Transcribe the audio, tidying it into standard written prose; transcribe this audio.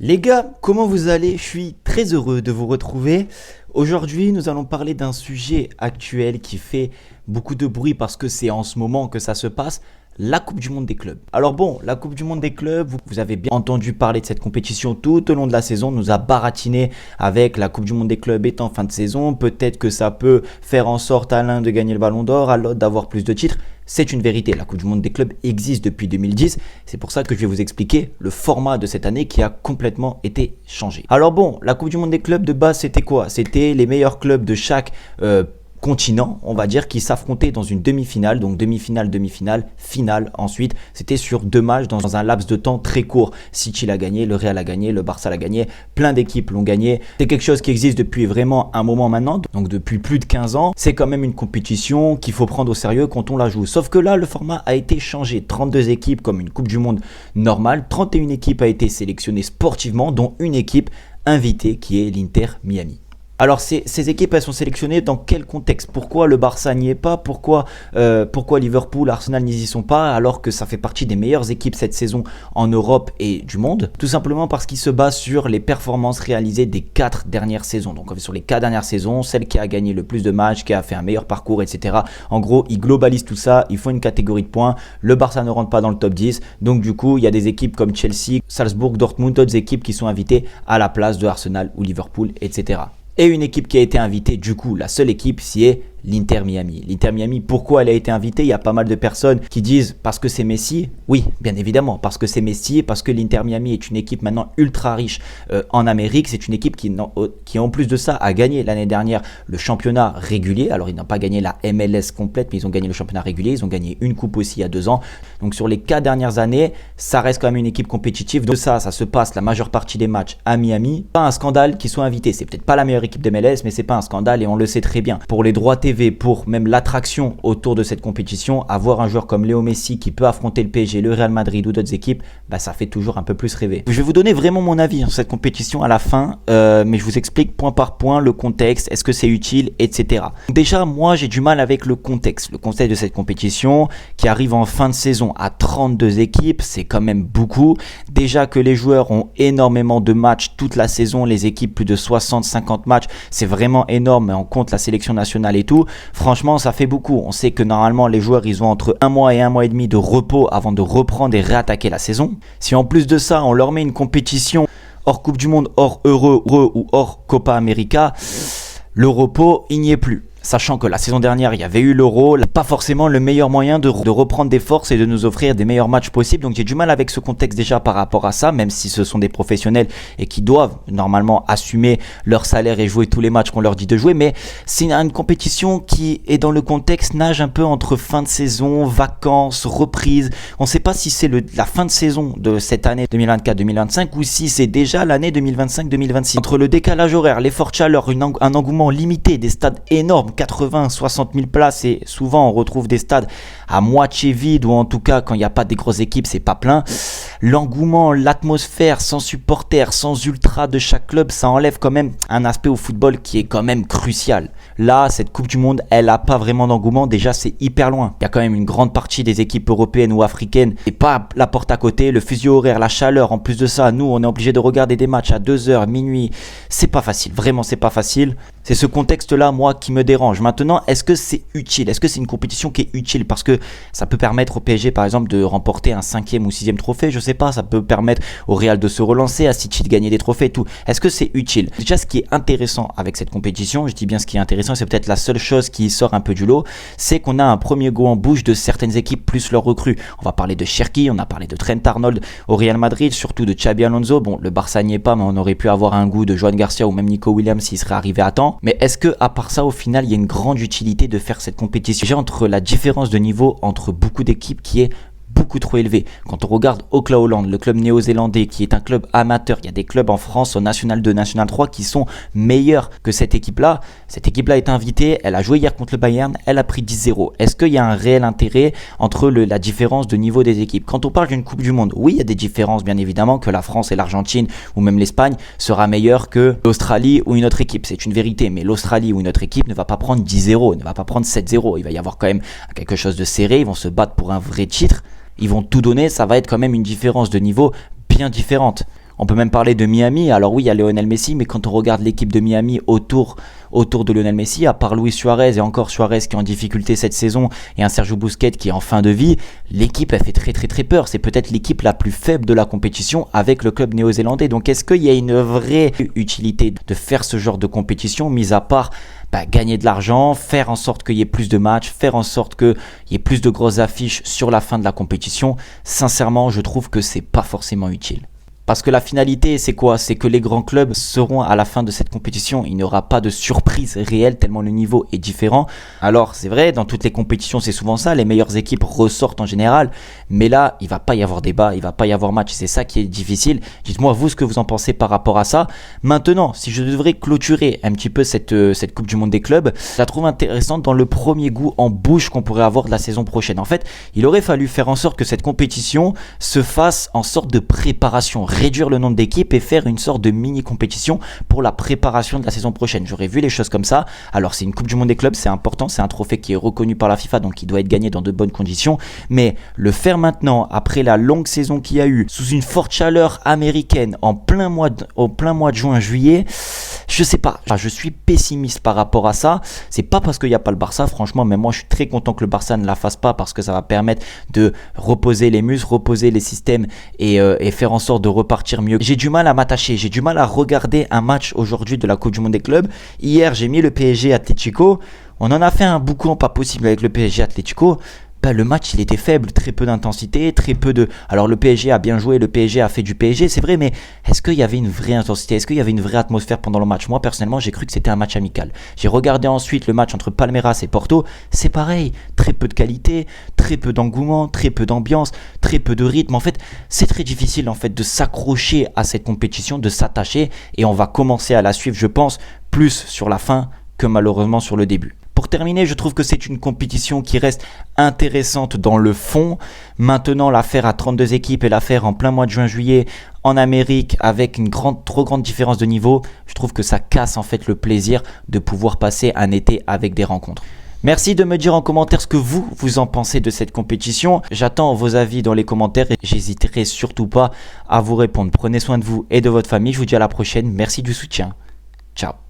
Les gars, comment vous allez? Je suis très heureux de vous retrouver. Aujourd'hui, nous allons parler d'un sujet actuel qui fait beaucoup de bruit parce que c'est en ce moment que ça se passe, la Coupe du Monde des clubs. Alors bon, la Coupe du Monde des clubs, vous avez bien entendu parler de cette compétition tout au long de la saison, on nous a baratiné avec la Coupe du Monde des clubs étant fin de saison. Peut-être que ça peut faire en sorte à l'un de gagner le Ballon d'Or, à l'autre d'avoir plus de titres. C'est une vérité, la Coupe du Monde des clubs existe depuis 2010. C'est pour ça que je vais vous expliquer le format de cette année qui a complètement été changé. Alors bon, la Coupe du Monde des clubs de base, c'était quoi? C'était les meilleurs clubs de chaque continent, on va dire, qui s'affrontaient dans une demi-finale, donc demi-finale, finale ensuite. C'était sur 2 matchs dans un laps de temps très court. City l'a gagné, le Real a gagné, le Barça l'a gagné, plein d'équipes l'ont gagné. C'est quelque chose qui existe depuis vraiment un moment maintenant, donc depuis plus de 15 ans. C'est quand même une compétition qu'il faut prendre au sérieux quand on la joue. Sauf que là, le format a été changé. 32 équipes comme une Coupe du Monde normale, 31 équipes a été sélectionnées sportivement, dont une équipe invitée qui est l'Inter Miami. Alors ces équipes, elles sont sélectionnées dans quel contexte? Pourquoi le Barça n'y est pas? Pourquoi Liverpool, Arsenal n'y sont pas alors que ça fait partie des meilleures équipes cette saison en Europe et du monde? Tout simplement parce qu'ils se basent sur les performances réalisées des 4 dernières saisons. Donc sur les 4 dernières saisons, celle qui a gagné le plus de matchs, qui a fait un meilleur parcours, etc. En gros, ils globalisent tout ça, ils font une catégorie de points. Le Barça ne rentre pas dans le top 10. Donc du coup, il y a des équipes comme Chelsea, Salzbourg, Dortmund, d'autres équipes qui sont invitées à la place de Arsenal ou Liverpool, etc. Et une équipe qui a été invitée, du coup, la seule équipe, c'est l'Inter Miami. L'Inter Miami, pourquoi elle a été invitée? Il y a pas mal de personnes qui disent parce que c'est Messi. Oui, bien évidemment, parce que c'est Messi et parce que l'Inter Miami est une équipe maintenant ultra riche en Amérique. C'est une équipe qui, en plus de ça, a gagné l'année dernière le championnat régulier. Alors, ils n'ont pas gagné la MLS complète, mais ils ont gagné le championnat régulier. Ils ont gagné une coupe aussi il y a 2 ans. Donc, sur les 4 dernières années, ça reste quand même une équipe compétitive. Donc, ça se passe la majeure partie des matchs à Miami. Pas un scandale qu'ils soient invités. C'est peut-être pas la meilleure équipe de MLS, mais c'est pas un scandale et on le sait très bien. Pour les droits TV, pour même l'attraction autour de cette compétition, avoir un joueur comme Léo Messi qui peut affronter le PSG, le Real Madrid ou d'autres équipes, ça fait toujours un peu plus rêver. Je vais vous donner vraiment mon avis sur cette compétition à la fin, mais je vous explique point par point le contexte, est-ce que c'est utile, etc. Déjà, moi j'ai du mal avec le contexte de cette compétition qui arrive en fin de saison à 32 équipes, c'est quand même beaucoup. Déjà que les joueurs ont énormément de matchs toute la saison, les équipes plus de 60-50 matchs, c'est vraiment énorme, mais on compte la sélection nationale et tout. Franchement, ça fait beaucoup. On sait que normalement, les joueurs, ils ont entre 1 mois et 1 mois et demi de repos avant de reprendre et réattaquer la saison. Si en plus de ça, on leur met une compétition hors Coupe du Monde, hors Euro ou hors Copa América, le repos, il n'y est plus. Sachant que la saison dernière, il y avait eu l'Euro, pas forcément le meilleur moyen de reprendre des forces et de nous offrir des meilleurs matchs possibles. Donc j'ai du mal avec ce contexte déjà par rapport à ça, même si ce sont des professionnels et qui doivent normalement assumer leur salaire et jouer tous les matchs qu'on leur dit de jouer. Mais c'est une compétition qui est dans le contexte, nage un peu entre fin de saison, vacances, reprise. On ne sait pas si c'est la fin de saison de cette année 2024-2025 ou si c'est déjà l'année 2025-2026. Entre le décalage horaire, les fortes chaleurs, un engouement limité, des stades énormes, 80-60 000 places et souvent on retrouve des stades à moitié vides ou en tout cas quand il n'y a pas des grosses équipes c'est pas plein. L'engouement, l'atmosphère sans supporters, sans ultra de chaque club, ça enlève quand même un aspect au football qui est quand même crucial. Là, cette Coupe du Monde, elle n'a pas vraiment d'engouement, déjà c'est hyper loin. Il y a quand même une grande partie des équipes européennes ou africaines et pas la porte à côté, le fuseau horaire, la chaleur, en plus de ça, nous on est obligé de regarder des matchs à 2h, minuit, c'est pas facile, vraiment c'est pas facile. C'est ce contexte-là, moi, qui me dérange. Maintenant, est-ce que c'est utile? Est-ce que c'est une compétition qui est utile? Parce que ça peut permettre au PSG, par exemple, de remporter un 5e ou 6e trophée. Je sais pas, ça peut permettre au Real de se relancer, à City de gagner des trophées et tout. Est-ce que c'est utile? Déjà, ce qui est intéressant avec cette compétition, je dis bien ce qui est intéressant, c'est peut-être la seule chose qui sort un peu du lot, c'est qu'on a un premier goût en bouche de certaines équipes plus leurs recrues. On va parler de Cherki, on a parlé de Trent Arnold au Real Madrid, surtout de Xabi Alonso. Bon, le Barça n'y est pas, mais on aurait pu avoir un goût de Joan Garcia ou même Nico Williams s'il serait arrivé à temps. Mais est-ce que, à part ça, au final, il y a une grande utilité de faire cette compétition? Déjà, entre la différence de niveau entre beaucoup d'équipes qui est beaucoup trop élevé. Quand on regarde Oklaholand, le club néo-zélandais qui est un club amateur, il y a des clubs en France, au National 2, National 3 qui sont meilleurs que cette équipe-là. Cette équipe-là est invitée, elle a joué hier contre le Bayern, elle a pris 10-0. Est-ce qu'il y a un réel intérêt entre la différence de niveau des équipes? Quand on parle d'une Coupe du Monde, oui, il y a des différences, bien évidemment, que la France et l'Argentine ou même l'Espagne sera meilleure que l'Australie ou une autre équipe. C'est une vérité, mais l'Australie ou une autre équipe ne va pas prendre 10-0, ne va pas prendre 7-0. Il va y avoir quand même quelque chose de serré, ils vont se battre pour un vrai titre. Ils vont tout donner, ça va être quand même une différence de niveau bien différente. On peut même parler de Miami. Alors oui, il y a Lionel Messi, mais quand on regarde l'équipe de Miami autour de Lionel Messi, à part Luis Suarez et encore Suarez qui est en difficulté cette saison et un Sergio Busquets qui est en fin de vie, l'équipe elle fait très très très peur. C'est peut-être l'équipe la plus faible de la compétition avec le club néo-zélandais. Donc est-ce qu'il y a une vraie utilité de faire ce genre de compétition, mis à part gagner de l'argent, faire en sorte qu'il y ait plus de matchs, faire en sorte qu'il y ait plus de grosses affiches sur la fin de la compétition? Sincèrement, je trouve que c'est pas forcément utile. Parce que la finalité, c'est quoi? C'est que les grands clubs seront à la fin de cette compétition. Il n'y aura pas de surprise réelle tellement le niveau est différent. Alors, c'est vrai, dans toutes les compétitions, c'est souvent ça. Les meilleures équipes ressortent en général. Mais là, il va pas y avoir débat, il va pas y avoir match. C'est ça qui est difficile. Dites-moi, vous, ce que vous en pensez par rapport à ça. Maintenant, si je devrais clôturer un petit peu cette Coupe du Monde des clubs, je la trouve intéressante dans le premier goût en bouche qu'on pourrait avoir de la saison prochaine. En fait, il aurait fallu faire en sorte que cette compétition se fasse en sorte de préparation, réduire le nombre d'équipes et faire une sorte de mini-compétition pour la préparation de la saison prochaine. J'aurais vu les choses comme ça. Alors c'est une Coupe du Monde des clubs, c'est important, c'est un trophée qui est reconnu par la FIFA, donc qui doit être gagné dans de bonnes conditions. Mais le faire maintenant, après la longue saison qu'il y a eu, sous une forte chaleur américaine, au plein mois de juin-juillet, je sais pas, je suis pessimiste par rapport à ça. C'est pas parce qu'il n'y a pas le Barça, franchement, mais moi je suis très content que le Barça ne la fasse pas parce que ça va permettre de reposer les muscles, reposer les systèmes et faire en sorte de repartir mieux. J'ai du mal à m'attacher, j'ai du mal à regarder un match aujourd'hui de la Coupe du Monde des clubs. Hier, j'ai mis le PSG Atlético. On en a fait un boucan pas possible avec le PSG Atlético. Le match il était faible, très peu d'intensité, très peu de... Alors le PSG a bien joué, le PSG a fait du PSG, c'est vrai, mais est-ce qu'il y avait une vraie intensité? Est-ce qu'il y avait une vraie atmosphère pendant le match? Moi personnellement j'ai cru que c'était un match amical. J'ai regardé ensuite le match entre Palmeiras et Porto, c'est pareil, très peu de qualité, très peu d'engouement, très peu d'ambiance, très peu de rythme. En fait c'est très difficile en fait de s'accrocher à cette compétition, de s'attacher, et on va commencer à la suivre je pense plus sur la fin que malheureusement sur le début. Pour terminer, je trouve que c'est une compétition qui reste intéressante dans le fond. Maintenant, la faire à 32 équipes et la faire en plein mois de juin-juillet en Amérique avec une trop grande différence de niveau, je trouve que ça casse en fait le plaisir de pouvoir passer un été avec des rencontres. Merci de me dire en commentaire ce que vous en pensez de cette compétition. J'attends vos avis dans les commentaires et j'hésiterai surtout pas à vous répondre. Prenez soin de vous et de votre famille. Je vous dis à la prochaine. Merci du soutien. Ciao.